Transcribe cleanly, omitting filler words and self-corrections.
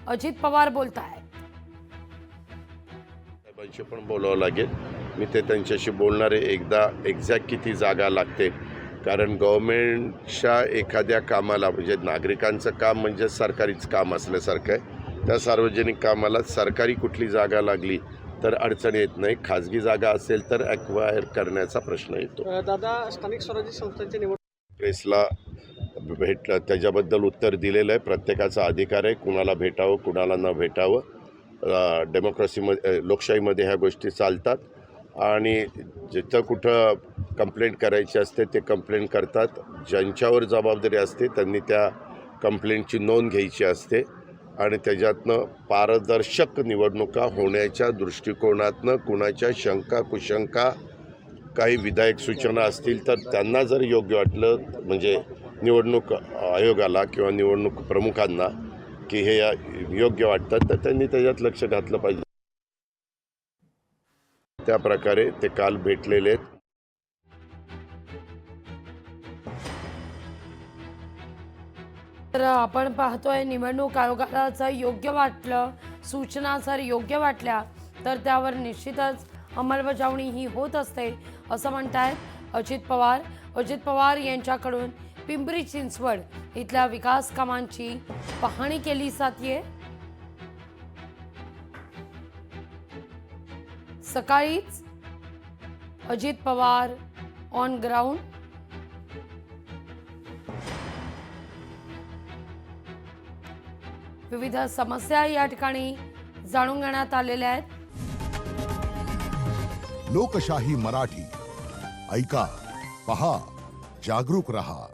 अजित पवार बोलतायत। साहेबांशी पण बोलावं लागेल, मी त्यांच्याशी बोलणार आहे एकदा एक्झॅक्ट किती जागा लागते, कारण गव्हर्नमेंटच्या एखाद्या कामाला म्हणजे नागरिकांचं काम म्हणजे सरकारीच काम असल्यासारखं आहे, त्या सार्वजनिक कामाला सरकारी कुठली जागा लागली तर अडचण येत नाही, खाजगी जागा असेल तर ॲक्वायर करण्याचा प्रश्न येतो। दादा, स्थानिक स्वराज्य संस्थांची निवड प्रेसला भेटलं त्याच्याबद्दल उत्तर दिलेलं आहे, प्रत्येकाचा अधिकार आहे कुणाला भेटावं कुणाला न भेटावं। डेमोक्रेसीमध्ये लोकशाहीमध्ये ह्या गोष्टी चालतात आणि जिथं कुठं कंप्लेंट करायची असते ते कंप्लेंट करतात, ज्यांच्यावर जबाबदारी असते त्यांनी त्या कंप्लेंटची नोंद घ्यायची असते आणि त्याच्यातनं पारदर्शक निवडणुका होण्याच्या दृष्टिकोनातनं कुणाच्या शंका कुशंका काही विधायक सूचना असतील तर त्यांना जर योग्य वाटलं म्हणजे निवडणूक आयोगाला किंवा निवडणूक प्रमुखांना की हे योग्य वाटतं तर त्यांनी त्याच्यात लक्ष घातलं पाहिजे। त्या प्रकारे ते काल भेटलेले आहेत। तर आपण पाहतोय निवडणूक आयोगाला जर योग्य वाटलं, सूचना जर योग्य वाटल्या तर त्यावर निश्चितच अंमलबजावणी ही होत असते असं म्हणतायत अजित पवार। अजित पवार यांच्याकडून पिंपरी चिंचवड इथल्या विकास कामांची पाहणी केली जाते। सकाळीच अजित पवार ऑन ग्राउंड। विविध समस्या या ठिकाणी जाणून घेण्यात आलेल्या आहेत। लोकशाही मराठी ऐका, पहा, जागरूक रहा।